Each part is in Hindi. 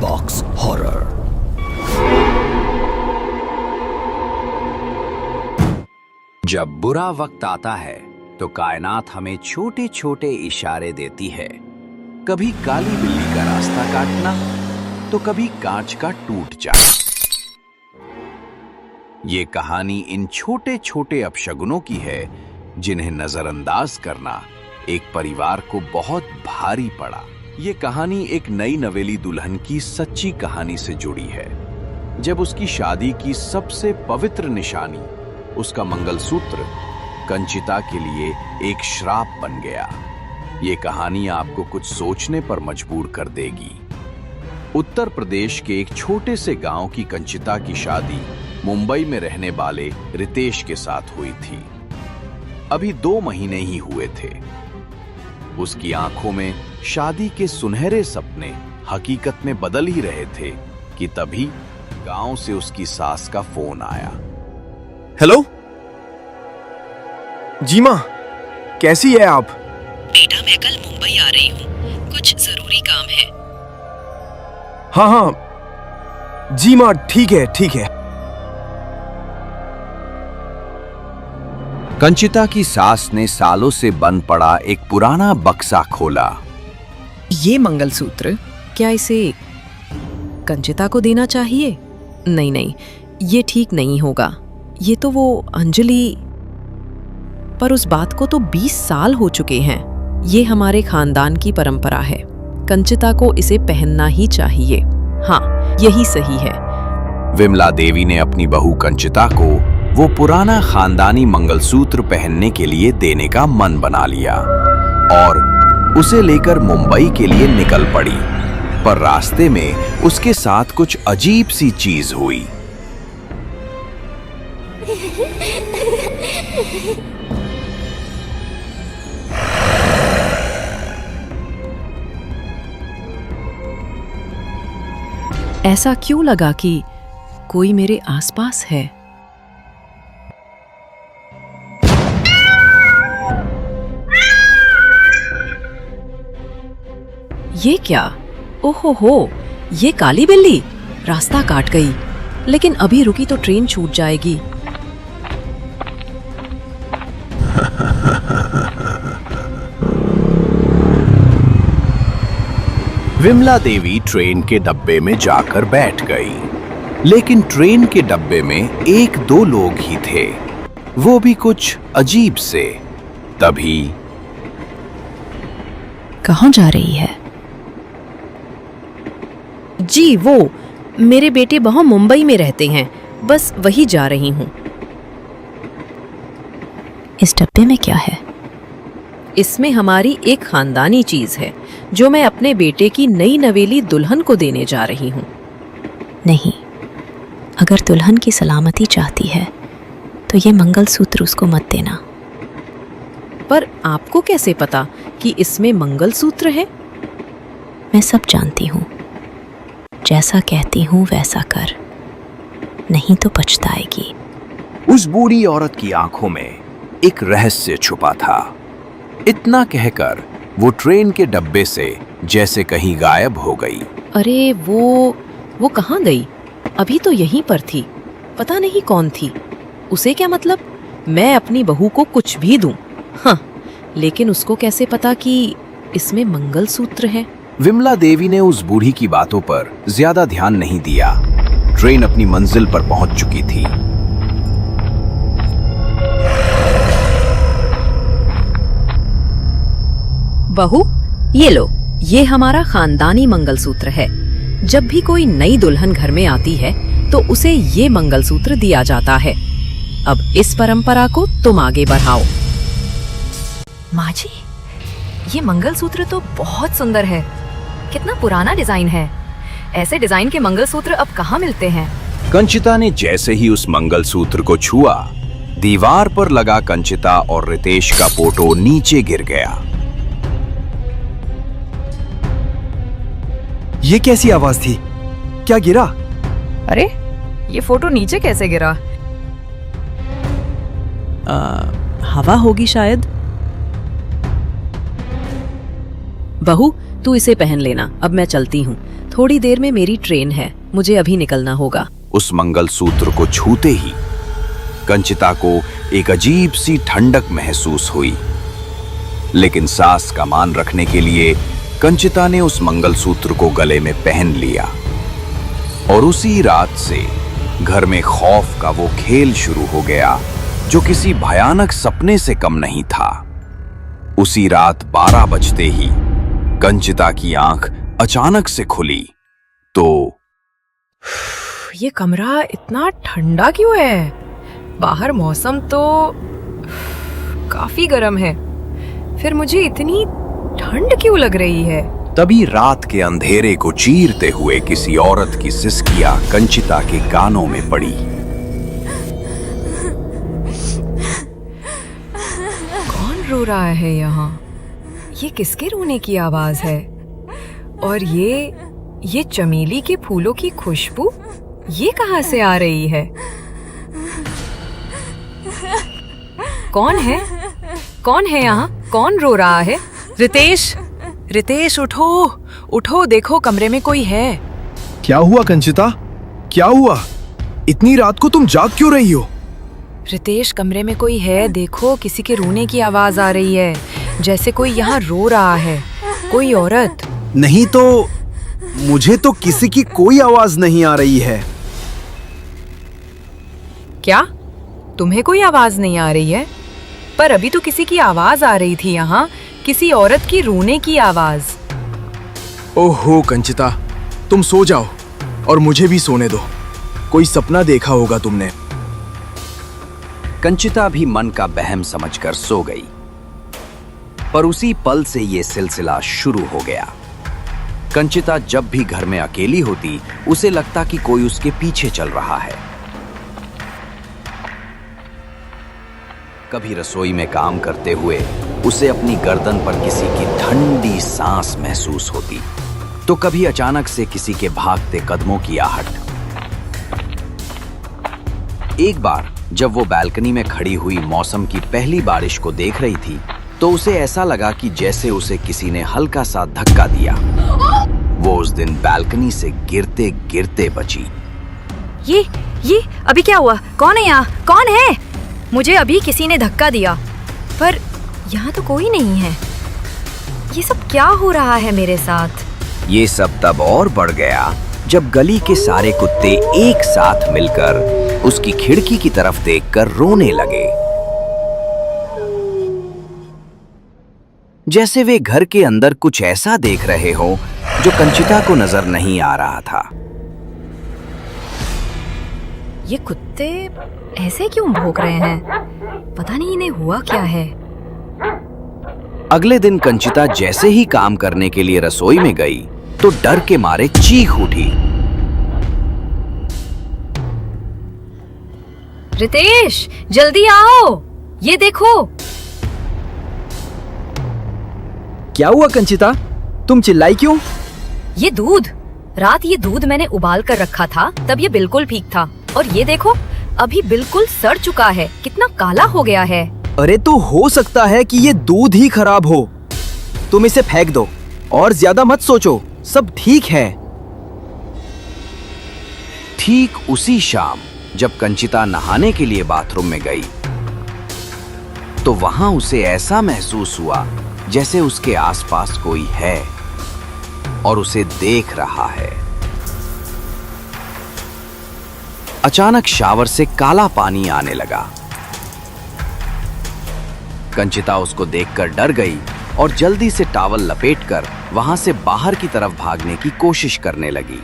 Box horror. जब बुरा वक्त आता है तो कायनात हमें छोटे छोटे इशारे देती है। कभी काली बिल्ली का रास्ता काटना तो कभी कांच का टूट जाना। ये कहानी इन छोटे छोटे अपशगुनों की है जिन्हें नजरअंदाज करना एक परिवार को बहुत भारी पड़ा। ये कहानी एक नई नवेली दुल्हन की सच्ची कहानी से जुड़ी है। जब उसकी शादी की सबसे पवित्र निशानी, उसका मंगलसूत्र, कंचिता के लिए एक श्राप बन गया। ये कहानी आपको कुछ सोचने पर मजबूर कर देगी। उत्तर प्रदेश के एक छोटे से गांव की कंचिता की शादी मुंबई में रहने वाले रितेश के साथ हुई थी। अभी 2 महीने ही हुए थे। उसकी आंखों में शादी के सुनहरे सपने हकीकत में बदल ही रहे थे कि तभी गांव से उसकी सास का फोन आया। हेलो जी माँ, कैसी है आप? बेटा, मैं कल मुंबई आ रही हूँ, कुछ जरूरी काम है। हाँ हाँ जी माँ, ठीक है ठीक है। कंचिता की सास ने सालों से बंद पड़ा एक पुराना बक्सा खोला। ये मंगलसूत्र क्या इसे कंचिता को देना चाहिए? नहीं नहीं, ये ठीक नहीं होगा। ये तो वो अंजलि, पर उस बात को तो 20 साल हो चुके हैं। ये हमारे खानदान की परंपरा है। कंचिता को इसे पहनना ही चाहिए। हाँ, यही सही है। विमला देवी ने अपनी बहू कंचिता को वो पुराना खानदानी मंगलसूत्र पहनने के लिए देने का मन बना लिया और उसे लेकर मुंबई के लिए निकल पड़ी। पर रास्ते में उसके साथ कुछ अजीब सी चीज हुई। ऐसा क्यों लगा कि कोई मेरे आसपास है? ये क्या? ओहो हो, ये काली बिल्ली रास्ता काट गई। लेकिन अभी रुकी तो ट्रेन छूट जाएगी। विमला देवी ट्रेन के डब्बे में जाकर बैठ गई। लेकिन ट्रेन के डब्बे में 1-2 लोग ही थे, वो भी कुछ अजीब से। तभी कहाँ जा रही है? जी, वो मेरे बेटे वहाँ मुंबई में रहते हैं, बस वही जा रही हूँ। इस डब्बे में क्या है? इसमें हमारी एक खानदानी चीज है जो मैं अपने बेटे की नई नवेली दुल्हन को देने जा रही हूँ। नहीं, अगर दुल्हन की सलामती चाहती है तो ये मंगलसूत्र उसको मत देना। पर आपको कैसे पता कि इसमें मंगलसूत्र है? मैं सब जानती हूँ। जैसा कहती हूँ वैसा कर, नहीं तो पछताएगी। उस बूढ़ी औरत की आंखों में एक रहस्य छुपा था। इतना कहकर वो ट्रेन के डब्बे से जैसे कहीं गायब हो गई। अरे वो कहाँ गई? अभी तो यहीं पर थी। पता नहीं कौन थी। उसे क्या मतलब? मैं अपनी बहू को कुछ भी दूं। हाँ, लेकिन उसको कैसे पता कि इसमें मंगलसूत्र है? विमला देवी ने उस बूढ़ी की बातों पर ज्यादा ध्यान नहीं दिया। ट्रेन अपनी मंजिल पर पहुंच चुकी थी। बहू, ये लो, ये हमारा खानदानी मंगलसूत्र है। जब भी कोई नई दुल्हन घर में आती है तो उसे ये मंगलसूत्र दिया जाता है। अब इस परंपरा को तुम आगे बढ़ाओ। माँ जी, ये मंगलसूत्र तो बहुत सुंदर है। कितना पुराना डिजाइन है। ऐसे डिजाइन के मंगलसूत्र अब कहाँ मिलते हैं? कंचिता ने जैसे ही उस मंगलसूत्र को छुआ, दीवार पर लगा कंचिता और रितेश का फोटो नीचे गिर गया। ये कैसी आवाज थी? क्या गिरा? अरे, ये फोटो नीचे कैसे गिरा? हवा होगी शायद। बहू, तू इसे पहन लेना, अब मैं चलती हूँ। थोड़ी देर में मेरी ट्रेन है, मुझे अभी निकलना होगा। उस मंगलसूत्र को छूते ही कंचिता को एक अजीब सी ठंडक महसूस हुई, लेकिन सास का मान रखने के लिए कंचिता ने उस मंगलसूत्र को गले में पहन लिया। और उसी रात से घर में खौफ का वो खेल शुरू हो गया जो किसी भयानक सपने से कम नहीं था। उसी रात 12 बजते ही कंचिता की आंख अचानक से खुली तो ये कमरा इतना ठंडा क्यों है? बाहर मौसम तो काफी गर्म है, फिर मुझे इतनी ठंड क्यों लग रही है? तभी रात के अंधेरे को चीरते हुए किसी औरत की सिसकियां कंचिता के कानों में पड़ी। कौन रो रहा है यहाँ? ये किसके रोने की आवाज है? और ये चमेली के फूलों की खुशबू ये कहाँ से आ रही है? कौन है? कौन है यहाँ? कौन रो रहा है? रितेश उठो उठो, देखो कमरे में कोई है। क्या हुआ कंचिता, क्या हुआ? इतनी रात को तुम जाग क्यों रही हो? रितेश, कमरे में कोई है, देखो किसी के रोने की आवाज आ रही है, जैसे कोई यहाँ रो रहा है, कोई औरत। नहीं तो मुझे तो किसी की कोई आवाज नहीं आ रही है। क्या तुम्हें कोई आवाज नहीं आ रही है? पर अभी तो किसी की आवाज आ रही थी यहाँ, किसी औरत की रोने की आवाज। ओहो कंचिता, तुम सो जाओ और मुझे भी सोने दो। कोई सपना देखा होगा तुमने। कंचिता भी मन का बहम समझकर सो गई, पर उसी पल से ये सिलसिला शुरू हो गया। कंचिता जब भी घर में अकेली होती, उसे लगता कि कोई उसके पीछे चल रहा है। कभी रसोई में काम करते हुए उसे अपनी गर्दन पर किसी की ठंडी सांस महसूस होती, तो कभी अचानक से किसी के भागते कदमों की आहट। एक बार जब वो बालकनी में खड़ी हुई मौसम की पहली बारिश को देख रही थी, तो उसे ऐसा लगा कि जैसे उसे किसी ने हल्का सा धक्का दिया। वो उस दिन बालकनी से गिरते गिरते बची। ये अभी क्या हुआ? कौन है यहाँ? कौन है? मुझे अभी किसी ने धक्का दिया, पर यहाँ तो कोई नहीं है। ये सब क्या हो रहा है मेरे साथ? ये सब तब और बढ़ गया जब गली के सारे कुत्ते एक साथ मिलकर उसकी खिड़की की तरफ देखकर रोने लगे, जैसे वे घर के अंदर कुछ ऐसा देख रहे हो जो कंचिता को नजर नहीं आ रहा था। ये कुत्ते ऐसे क्यों भौंक रहे हैं? पता नहीं इन्हें हुआ क्या है। अगले दिन कंचिता जैसे ही काम करने के लिए रसोई में गई तो डर के मारे चीख उठी। रितेश, जल्दी आओ, ये देखो। क्या हुआ कंचिता, तुम चिल्लाई क्यों? ये दूध, रात ये दूध मैंने उबाल कर रखा था, तब ये बिल्कुल ठीक था, और ये देखो अभी बिल्कुल सड़ चुका है, कितना काला हो गया है। अरे तो हो सकता है कि ये दूध ही खराब हो। तुम इसे फेंक दो और ज्यादा मत सोचो, सब ठीक है। ठीक उसी शाम जब कंचिता नहाने के लिए बाथरूम में गई, तो वहां उसे ऐसा महसूस हुआ जैसे उसके आसपास कोई है और उसे देख रहा है। अचानक शावर से काला पानी आने लगा। कंचिता उसको देखकर डर गई और जल्दी से टॉवल लपेटकर वहां से बाहर की तरफ भागने की कोशिश करने लगी।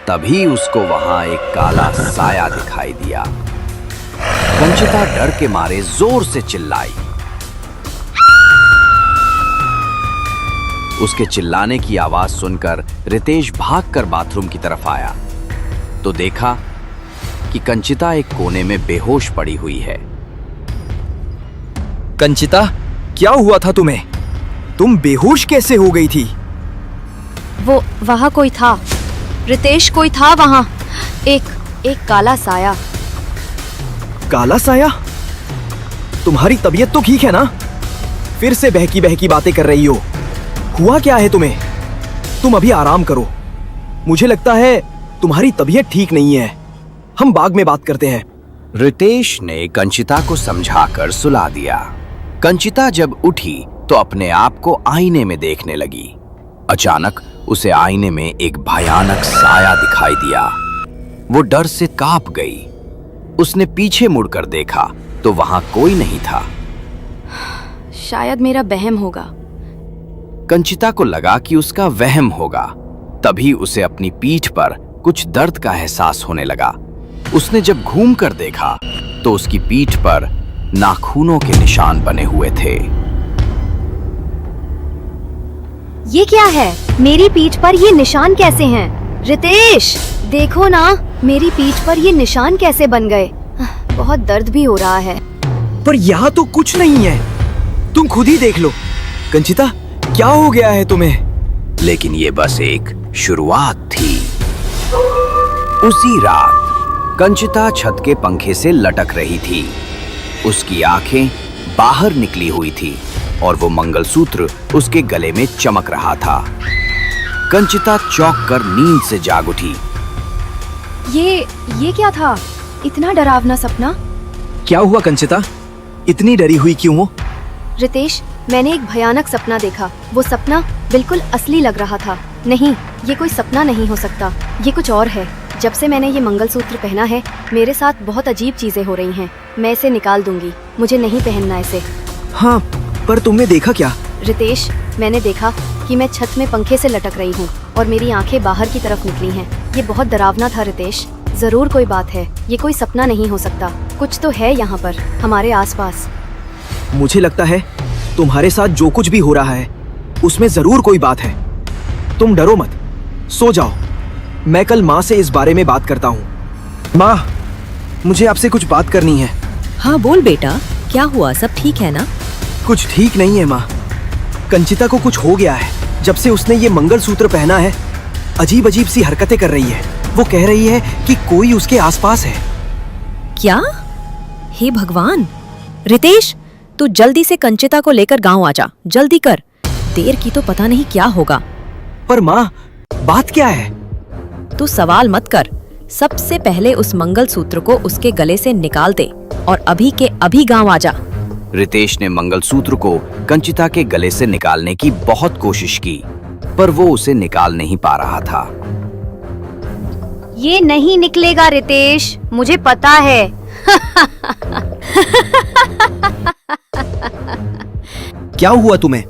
तभी उसको वहां एक काला साया दिखाई दिया। कंचिता डर के मारे जोर से चिल्लाई। उसके चिल्लाने की आवाज सुनकर रितेश भागकर बाथरूम की तरफ आया तो देखा कि कंचिता एक कोने में बेहोश पड़ी हुई है। कंचिता, क्या हुआ था तुम्हें? तुम बेहोश कैसे हो गई थी? वो वहाँ कोई था, रितेश, कोई था वहाँ, एक काला साया। काला साया? तुम्हारी तबीयत तो ठीक है ना? फिर से बहकी बहकी बातें कर रही हो। हुआ क्या है तुम्हें? तुम अभी आराम करो। मुझे लगता है तुम्हारी तबीयत ठीक नहीं है। हम बाग में बात करते हैं। रितेश ने कंचिता को समझाकर सुला दिया। कंचिता जब उठी तो अपने आप को आईने में देखने लगी। अचानक उसे आईने में एक भयानक साया दिखाई दिया। वो डर से कांप गई। उसने पीछे मुड़कर देखा तो वहां कोई नहीं था। शायद मेरा वहम होगा। कंचिता को लगा कि उसका वहम होगा। तभी उसे अपनी पीठ पर कुछ दर्द का एहसास होने लगा। उसने जब घूम कर देखा तो उसकी पीठ पर नाखूनों के निशान बने हुए थे। ये क्या है? मेरी पीठ पर ये निशान कैसे हैं? रितेश, देखो ना, मेरी पीठ पर ये निशान कैसे बन गए? बहुत दर्द भी हो रहा है। पर यहाँ तो कुछ नहीं है, तुम खुद ही देख लो। कंचिता, क्या हो गया है तुम्हें? लेकिन ये बस एक शुरुआत थी। उसी रात कंचिता छत के पंखे से लटक रही थी। उसकी आंखें बाहर निकली हुई थी और वो मंगलसूत्र उसके गले में चमक रहा था। कंचिता चौंक कर नींद से जाग उठी। ये क्या था? इतना डरावना सपना? क्या हुआ कंचिता, इतनी डरी हुई क्यों हो? रितेश, मैंने एक भयानक सपना देखा। वो सपना बिल्कुल असली लग रहा था। नहीं, ये कोई सपना नहीं हो सकता, ये कुछ और है। जब से मैंने ये मंगलसूत्र पहना है, मेरे साथ बहुत अजीब चीजें हो रही हैं। मैं इसे निकाल दूंगी, मुझे नहीं पहनना इसे। हाँ, पर तुमने देखा क्या? रितेश, मैंने देखा कि मैं छत में पंखे से लटक रही हूँ और मेरी आंखें बाहर की तरफ निकली हैं। ये बहुत डरावना था रितेश। जरूर कोई बात है, ये कोई सपना नहीं हो सकता। कुछ तो है यहाँ पर, हमारे आसपास। मुझे लगता है तुम्हारे साथ जो कुछ भी हो रहा है उसमें जरूर कोई बात है। तुम डरो मत, सो जाओ। मैं कल माँ से इस बारे में बात करता हूँ। माँ, मुझे आपसे कुछ बात करनी है। हाँ बोल बेटा, क्या हुआ? सब ठीक है ना? कुछ ठीक नहीं है माँ। कंचिता को कुछ हो गया है। जब से उसने ये मंगलसूत्र पहना है, अजीब अजीब सी हरकतें कर रही है। वो कह रही है कि कोई उसके आसपास है। क्या? हे भगवान! रितेश, तू जल्दी से कंचिता को लेकर गांव आ जा। जल्दी कर, देर की तो पता नहीं क्या होगा। पर माँ, बात क्या है? तू सवाल मत कर। सबसे पहले उस मंगलसूत्र को उसके गले से निकाल दे और अभी के अभी गांव आ जा। रितेश ने मंगलसूत्र को कंचिता के गले से निकालने की बहुत कोशिश की, पर वो उसे निकाल नहीं पा रहा था। ये नहीं निकलेगा रितेश, मुझे पता है। क्या हुआ तुम्हें?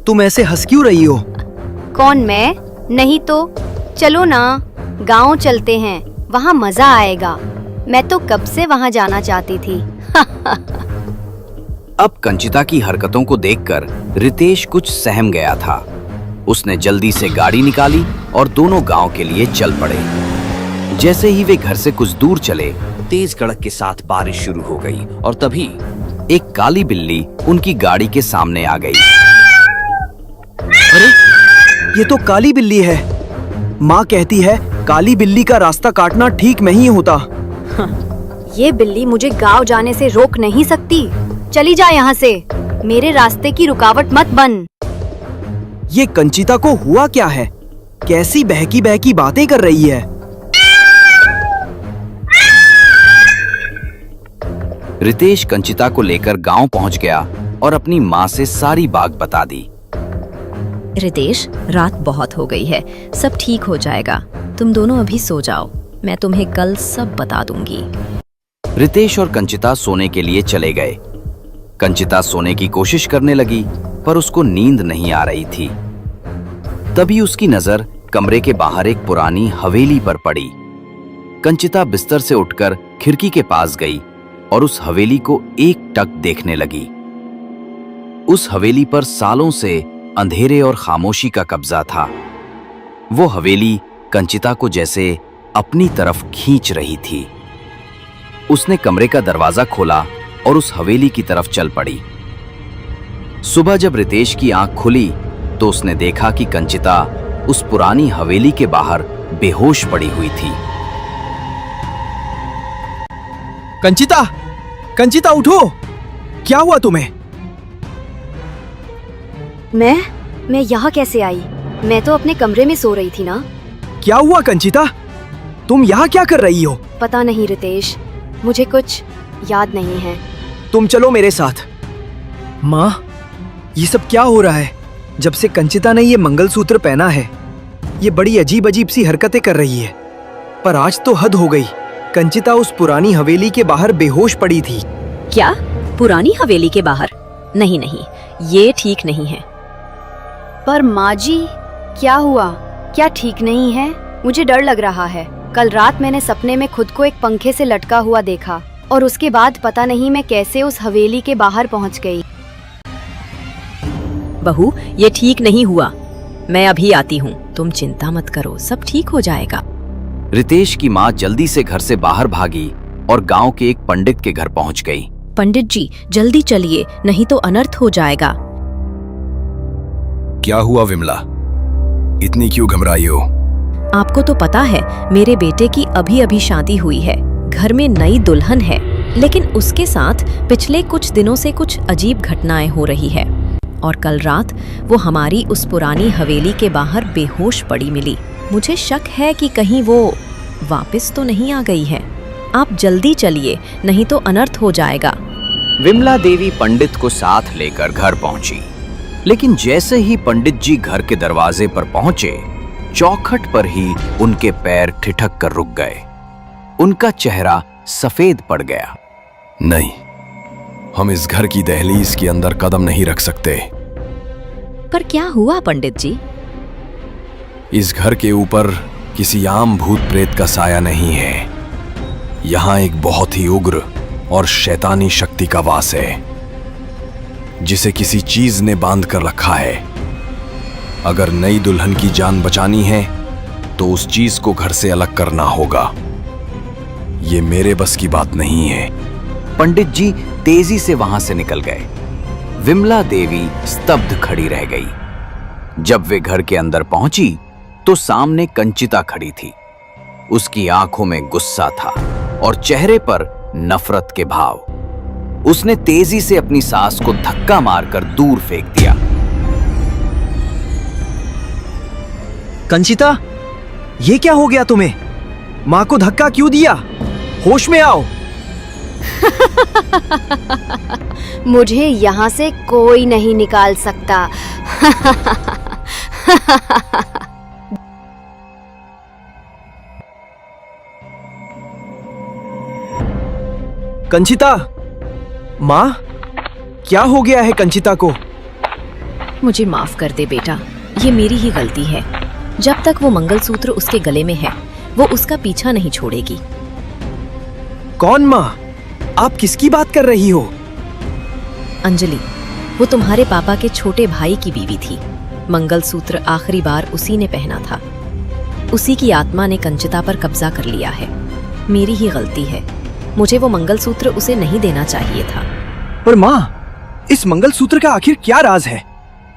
तुम ऐसे हंस क्यों रही हो? कौन, मैं? नहीं तो। चलो ना, गांव चलते हैं, वहाँ मजा आएगा। मैं तो कब से वहाँ जाना चाहती थी। अब कंचिता की हरकतों को देखकर रितेश कुछ सहम गया था। उसने जल्दी से गाड़ी निकाली और दोनों गांव के लिए चल पड़े। जैसे ही वे घर से कुछ दूर चले, तेज कड़क के साथ बारिश शुरू हो गई और तभी एक काली बिल्ली उनकी गाड़ी के सामने आ गई। अरे, ये तो काली बिल्ली है। माँ कहती है काली बिल्ली का रास्ता काटना ठीक नहीं होता। ये बिल्ली मुझे गांव जाने से रोक नहीं सकती। चली जा यहाँ से, मेरे रास्ते की रुकावट मत बन। ये कंचिता को हुआ क्या है? कैसी बहकी बहकी बातें कर रही है? रितेश कंचिता को लेकर गांव पहुंच गया और अपनी माँ से सारी बात बता दी। रितेश, रात बहुत हो गई है, सब ठीक हो जाएगा। तुम दोनों अभी सो जाओ, मैं तुम्हें कल सब बता दूंगी। रितेश और कंचिता सोने के लिए चले गए। कंचिता सोने की कोशिश करने लगी, पर उसको नींद नहीं आ रही थी। तभी उसकी नजर कमरे के बाहर एक पुरानी हवेली पर पड़ी। कंचिता बिस्तर से उठकर खिड़की के पास गई और उस हवेली को एक टक देखने लगी। उस हवेली पर सालों से अंधेरे और खामोशी का कब्जा था। वो हवेली कंचिता को जैसे अपनी तरफ खींच रही थी। उसने कमरे का दरवाजा खोला और उस हवेली की तरफ चल पड़ी। सुबह जब रितेश की आंख खुली तो उसने देखा कि कंचिता उस पुरानी हवेली के बाहर बेहोश पड़ी हुई थी। कंचिता, कंचिता उठो! क्या हुआ तुम्हें? मैं यहाँ कैसे आई? मैं तो अपने कमरे में सो रही थी ना। क्या हुआ कंचिता? तुम यहाँ क्या कर रही हो? पता नहीं रितेश, मुझे कुछ याद नहीं है। तुम चलो मेरे साथ। माँ, ये सब क्या हो रहा है? जब से कंचिता ने ये मंगलसूत्र पहना है, ये बड़ी अजीब अजीब सी हरकतें कर रही है। पर आज तो हद हो गई। कंचिता उस पुरानी हवेली के बाहर बेहोश पड़ी थी। क्या? पुरानी हवेली के बाहर? नहीं नहीं, ये ठीक नहीं है। पर माँ जी, क्या हुआ? क्या ठीक नहीं है? मुझे डर लग रहा है। कल रात मैंने सपने में खुद को एक पंखे से लटका हुआ देखा और उसके बाद पता नहीं मैं कैसे उस हवेली के बाहर पहुँच गई। बहू, ये ठीक नहीं हुआ। मैं अभी आती हूँ, तुम चिंता मत करो, सब ठीक हो जाएगा। रितेश की माँ जल्दी से घर से बाहर भागी और गांव के एक पंडित के घर पहुंच गई। पंडित जी, जल्दी चलिए, नहीं तो अनर्थ हो जाएगा। क्या हुआ विमला? इतनी क्यों घबराई हो? आपको तो पता है, मेरे बेटे की अभी अभी शादी हुई है। घर में नई दुल्हन है, लेकिन उसके साथ पिछले कुछ दिनों से कुछ अजीब घटनाएं हो रही है। और कल रात वो हमारी उस पुरानी हवेली के बाहर बेहोश पड़ी मिली। मुझे शक है कि कहीं वो वापस तो नहीं आ गई है। आप जल्दी चलिए, नहीं तो अनर्थ हो जाएगा। विमला देवी पंडित को साथ लेकर घर पहुंची, लेकिन जैसे ही पंडित जी घर के दरवाजे पर पहुंचे, चौखट पर ही उनके पैर ठिठक कर रुक गए। उनका चेहरा सफेद पड़ गया। नहीं, हम इस घर की दहलीज के अंदर कदम नहीं रख सकते। पर क्या हुआ पंडित जी? इस घर के ऊपर किसी आम भूत प्रेत का साया नहीं है। यहाँ एक बहुत ही उग्र और शैतानी शक्ति का वास है, जिसे किसी चीज ने बांध कर रखा है। अगर नई दुल्हन की जान बचानी है तो उस चीज को घर से अलग करना होगा। ये मेरे बस की बात नहीं है। पंडित जी तेजी से वहां से निकल गए। विमला देवी स्तब्ध खड़ी रह गई। जब वे घर के अंदर पहुंची तो सामने कंचिता खड़ी थी। उसकी आंखों में गुस्सा था और चेहरे पर नफरत के भाव। उसने तेजी से अपनी सास को धक्का मारकर दूर फेंक दिया। कंचिता, ये क्या हो गया तुम्हें? माँ को धक्का क्यों दिया? होश में आओ। मुझे यहाँ से कोई नहीं निकाल सकता। कंचिता, माँ, क्या हो गया है कंचिता को? मुझे माफ कर दे बेटा, ये मेरी ही गलती है। जब तक वो मंगलसूत्र उसके गले में है, वो उसका पीछा नहीं छोड़ेगी। कौन माँ? आप किसकी बात कर रही हो? अंजलि, वो तुम्हारे पापा के छोटे भाई की बीवी थी। मंगलसूत्र आखिरी बार उसी ने पहना था। उसी की आत्मा ने कंचिता पर कब्जा कर लिया है। मेरी ही गलती है। मुझे वो मंगलसूत्र उसे नहीं देना चाहिए था। पर माँ, इस मंगलसूत्र का आखिर क्या राज है?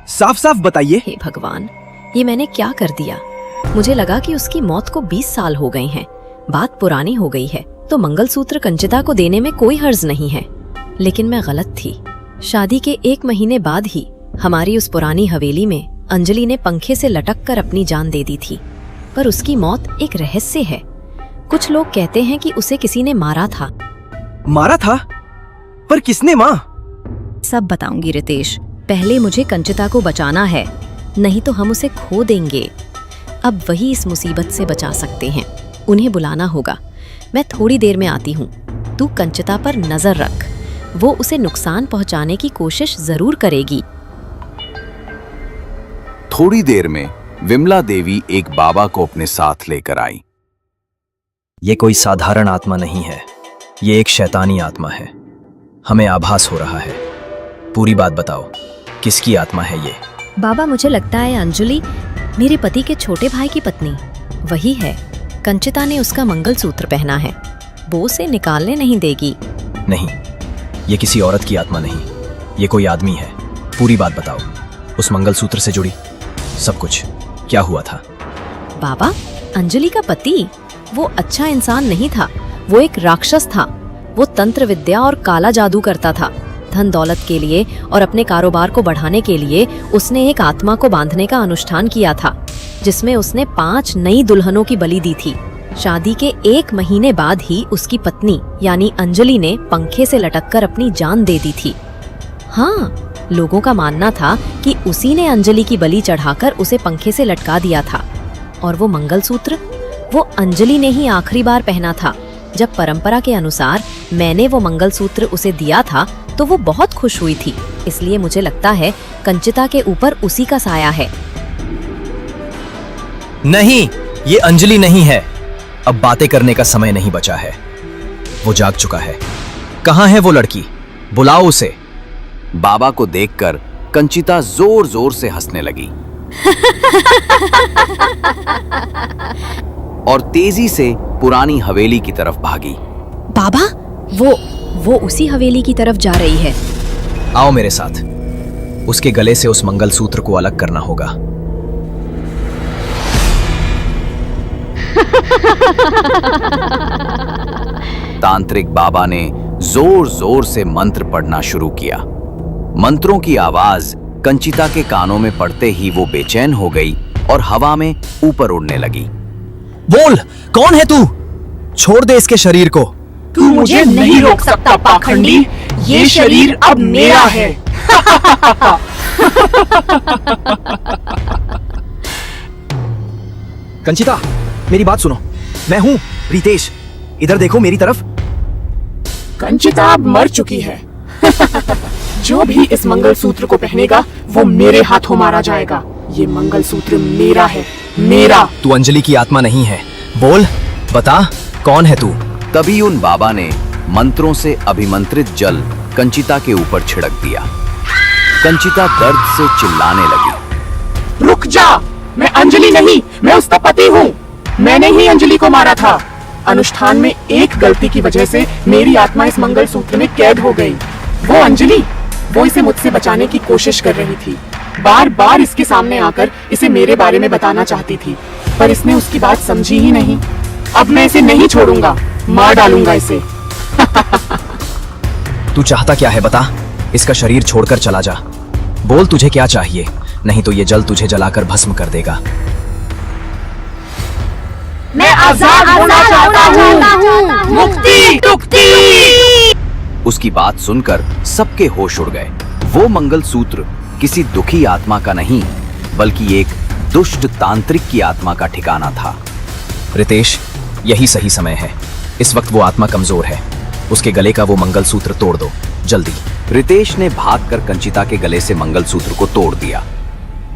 साफ साफ बताइए। हे भगवान, ये मैंने क्या कर दिया? मुझे लगा कि उसकी मौत को 20 साल हो गए हैं। बात पुरानी हो गई है तो मंगलसूत्र कंचिता को देने में कोई हर्ज नहीं है। लेकिन मैं गलत थी। शादी के 1 महीने बाद ही हमारी उस पुरानी हवेली में अंजलि ने पंखे से लटक कर अपनी जान दे दी थी। पर उसकी मौत एक रहस्य है। कुछ लोग कहते हैं कि उसे किसी ने मारा था। मारा था? पर किसने माँ? सब बताऊंगी रितेश, पहले मुझे कंचिता को बचाना है, नहीं तो हम उसे खो देंगे। अब वही इस मुसीबत से बचा सकते हैं। उन्हें बुलाना होगा। मैं थोड़ी देर में आती हूँ। तू कंचिता पर नजर रख, वो उसे नुकसान पहुंचाने की कोशिश जरूर करेगी। थोड़ी देर में विमला देवी एक बाबा को अपने साथ लेकर आई। ये कोई साधारण आत्मा नहीं है, ये एक शैतानी आत्मा है। हमें आभास हो रहा है। पूरी बात बताओ, किसकी आत्मा है ये? बाबा, मुझे लगता है अंजलि, मेरे पति के छोटे भाई की पत्नी, वही है। कंचिता ने उसका मंगलसूत्र पहना है, वो उसे निकालने नहीं देगी। नहीं, ये किसी औरत की आत्मा नहीं, ये कोई आदमी है। पूरी बात बताओ, उस मंगलसूत्र से जुड़ी सब कुछ। क्या हुआ था? बाबा, अंजलि का पति वो अच्छा इंसान नहीं था, वो एक राक्षस था। वो तंत्र विद्या और काला जादू करता था। धन दौलत के लिए और अपने कारोबार को बढ़ाने के लिए उसने एक आत्मा को बांधने का अनुष्ठान किया था, जिसमें उसने 5 नई दुल्हनों की बलि दी थी। शादी के 1 महीने बाद ही उसकी पत्नी यानी अंजलि ने पंखे से लटककर अपनी जान दे दी थी। हाँ, लोगों का मानना था कि उसी ने अंजलि की बलि चढ़ाकर उसे पंखे से लटका दिया था। और वो मंगलसूत्र, वो अंजलि ने ही आखिरी बार पहना था। जब परंपरा के अनुसार मैंने वो मंगलसूत्र उसे दिया था तो वो बहुत खुश हुई थी। इसलिए मुझे लगता है कंचिता के ऊपर उसी का साया है। नहीं, ये अंजलि नहीं है। अब बातें करने का समय नहीं बचा है। वो जाग चुका है। कहाँ है वो लड़की? बुलाओ उसे। बाबा को देखकर कंचिता जोर जोर से हंसने लगी और तेजी से पुरानी हवेली की तरफ भागी। बाबा, वो उसी हवेली की तरफ जा रही है। आओ मेरे साथ। उसके गले से उस मंगलसूत्र को अलग करना होगा। तांत्रिक बाबा ने जोर जोर से मंत्र पढ़ना शुरू किया। मंत्रों की आवाज कंचिता के कानों में पड़ते ही वो बेचैन हो गई और हवा में ऊपर उड़ने लगी। बोल, कौन है तू? छोड़ दे इसके शरीर को। तू मुझे नहीं रोक सकता पाखंडी। ये शरीर अब मेरा है। कंचिता, मेरी बात सुनो। मैं हूँ रितेश। इधर देखो मेरी तरफ। कंचिता अब मर चुकी है। जो भी इस मंगलसूत्र को पहनेगा वो मेरे हाथों मारा जाएगा। ये मंगलसूत्र मेरा है, मेरा। तू अंजलि की आत्मा नहीं है। बोल, बता, कौन है तू? तभी उन बाबा ने मंत्रों से अभिमंत्रित जल कंचिता के ऊपर छिड़क दिया। कंचिता दर्द से चिल्लाने लगी। रुक जा, मैं अंजलि नहीं, मैं उसका पति हूँ। मैंने ही अंजलि को मारा था। अनुष्ठान में एक गलती की वजह से मेरी आत्मा इस मंगलसूत्र में कैद हो गई। वो अंजलि, वो इसे मुझसे बचाने की कोशिश कर रही थी। बार बार इसके सामने आकर इसे मेरे बारे में बताना चाहती थी, पर इसने उसकी बात समझी ही नहीं। अब मैं इसे नहीं छोड़ूंगा, मार डालूंगा इसे। तू चाहता क्या है बता? इसका शरीर छोड़कर चला जा। बोल, तुझे क्या चाहिए? नहीं तो ये जल तुझे जलाकर भस्म कर देगा। मैं आजाद होना चाहता हूँ। मुक्ति, मुक्ति। उसकी बात सुनकर सबके होश उड़ गए। वो मंगलसूत्र किसी दुखी आत्मा का नहीं, बल्कि एक दुष्ट तांत्रिक की आत्मा का ठिकाना था। रितेश, यही सही समय है। इस वक्त वो आत्मा कमजोर है। उसके गले का वो मंगलसूत्र तोड़ दो, जल्दी। रितेश ने भागकर कंचिता के गले से मंगलसूत्र को तोड़ दिया।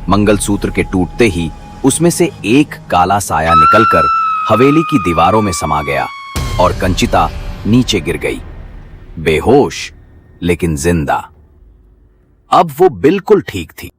मंगलसूत्र के टूटते ही उसमें से एक काला साया निकलकर हवेली की दीवारों में समा गया और कंचिता नीचे गिर गई, बेहोश लेकिन जिंदा। अब वो बिल्कुल ठीक थी।